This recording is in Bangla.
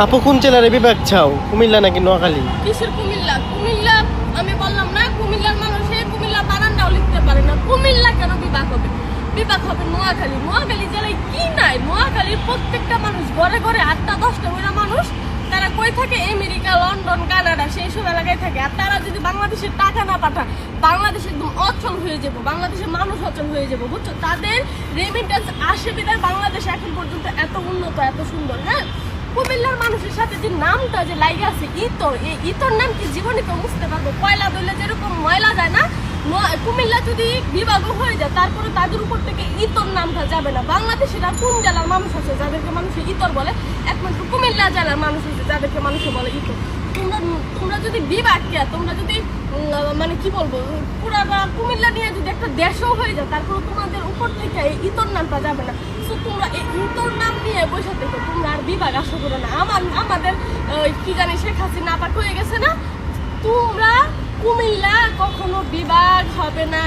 আপু কোন জেলার বিভাগ চাও, কুমিল্লা নাকি নোয়াখালী? কিসের কুমিল্লা? কুমিল্লা আমি বললাম না, কুমিল্লার মানুষে কুমিল্লা বানানটাও লিখতে পারে না। কুমিল্লা কেন বিভাগ হবে? বিভাগ হবে নোয়াখালী। নোয়াখালী জেলায় কি নাই? নোয়াখালীর প্রত্যেকটা মানুষ ঘরে ঘরে 8টা-10টা করে মানুষ, তারা কই থাকে? আমেরিকা, লন্ডন, কানাডা, সেই সব এলাকায় থাকে। আর তারা যদি বাংলাদেশের টাকা না পাঠায়, বাংলাদেশ একদম অচল হয়ে যাবো, বাংলাদেশের মানুষ অচল হয়ে যাবো, বুঝছো? তাদের রেমিটেন্স আসে বিধায় বাংলাদেশ এখন পর্যন্ত এত উন্নত, এত সুন্দর। হ্যাঁ, কুমিল্লার মানুষের সাথে যে নামটা যে লাগে আছে ইতর, এই ইতর নাম কি জীবনে কেউ বুঝতে পারবো? কয়লা দইলে যেরকম ময়লা যায় না, কুমিল্লা যদি বিভাগ হয়ে যায় তারপরে তাদের উপর থেকে ইতর নামটা যাবে না। বাংলাদেশের আর কোন জেলার মানুষ আছে যাদেরকে মানুষে ইতর বলে? একমাত্র কুমিল্লা জেলার মানুষ আছে যাদেরকে মানুষে বলে ইতর। তোমরা যদি বিভাগ কে, তোমরা যদি মানে কি বলবো, পুরা কুমিল্লা নিয়ে যদি একটা দেশও হয়ে যায়, তারপরে তোমাদের উপর থেকে এই ইতর নামটা যাবে না। তো তোমরা এই ইতর নাম নিয়ে বসে থেকো, তোমরা আর বিভাগ আশা করো না। আমাদের কি জানি শেখ হাসিনা পাক হয়ে গেছে না, তোমরা কুমিল্লা কখনো বিভাগ হবে না।